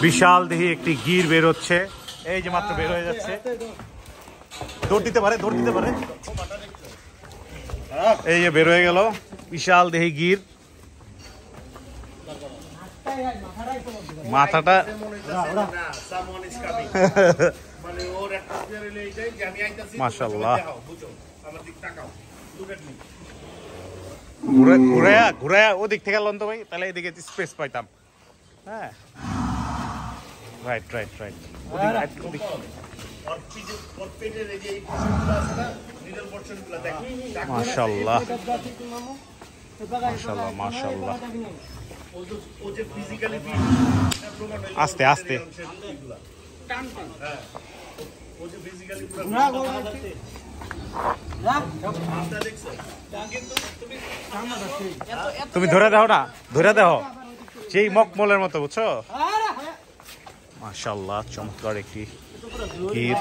বিশাল দেহি একটি গির বের হচ্ছে, এই যে মাত্র বের হয়ে যাচ্ছে, দৌড় দিতে পারে, দৌড় দিতে পারে, এই যে বের হয়ে গেল বিশাল দেহি গির। মাথাটা মাশাআল্লাহ, ঘুরায়া ওদিক থেকে লন তো ভাই, তাহলে এদিকে স্পেস পাইতাম। হ্যাঁ, রাইট রাইট রাইট, মাশাআল্লাহ মাশাআল্লাহ মাশাআল্লাহ। আস্তে আস্তে তুমি ধরে দাও না, ধরে দাও যেই মকমলের মতো, বুঝছো? মাশাআল্লাহ, চমৎকার একটি গির।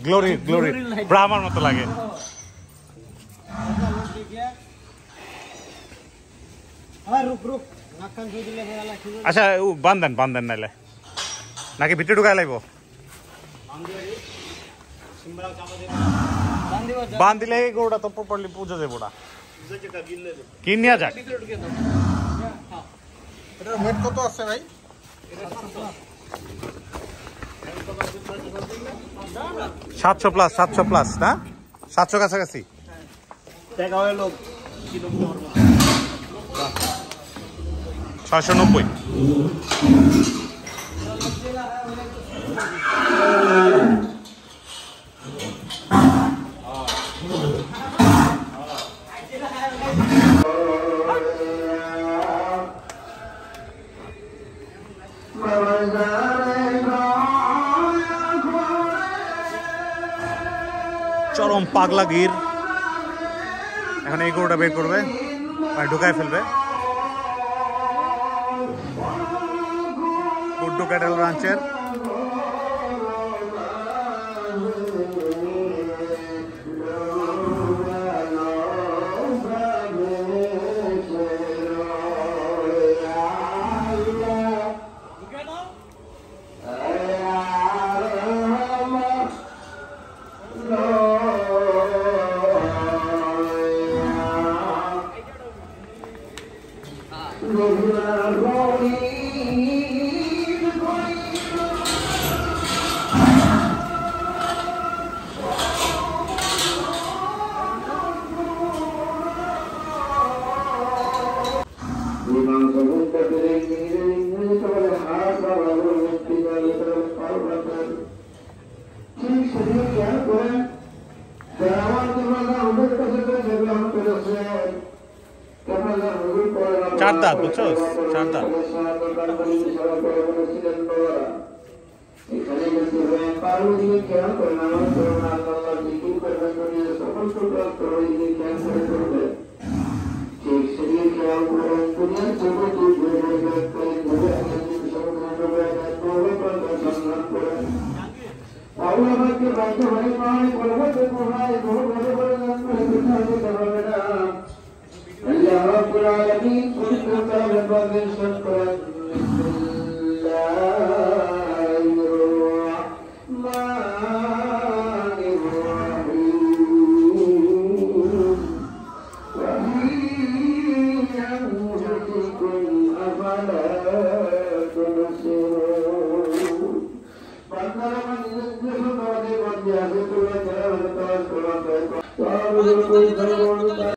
গ্লোরি গ্লোরি, ব্রাহ্মার মতো লাগে। আচ্ছা, বান্ধেন বান্ধেন, নাইলে নাকি ভিতরে ঢুকাই লাগবো? বান্ধ দিলে গরুটা তো প্রপারলি পুজো দেবো না, কিনিয়া যাক। কত আছে ভাই? 700 প্লাস, 700 প্লাস না, 700 কাছাকাছি। 690। চরম পাগলা গির। এখন এই গরুটা বের করবে, ঢুকায় ফেলবে। গুড্ডু ক্যাটেল রাঞ্চের চার দাঁত, বুঝছো? চার দাঁত।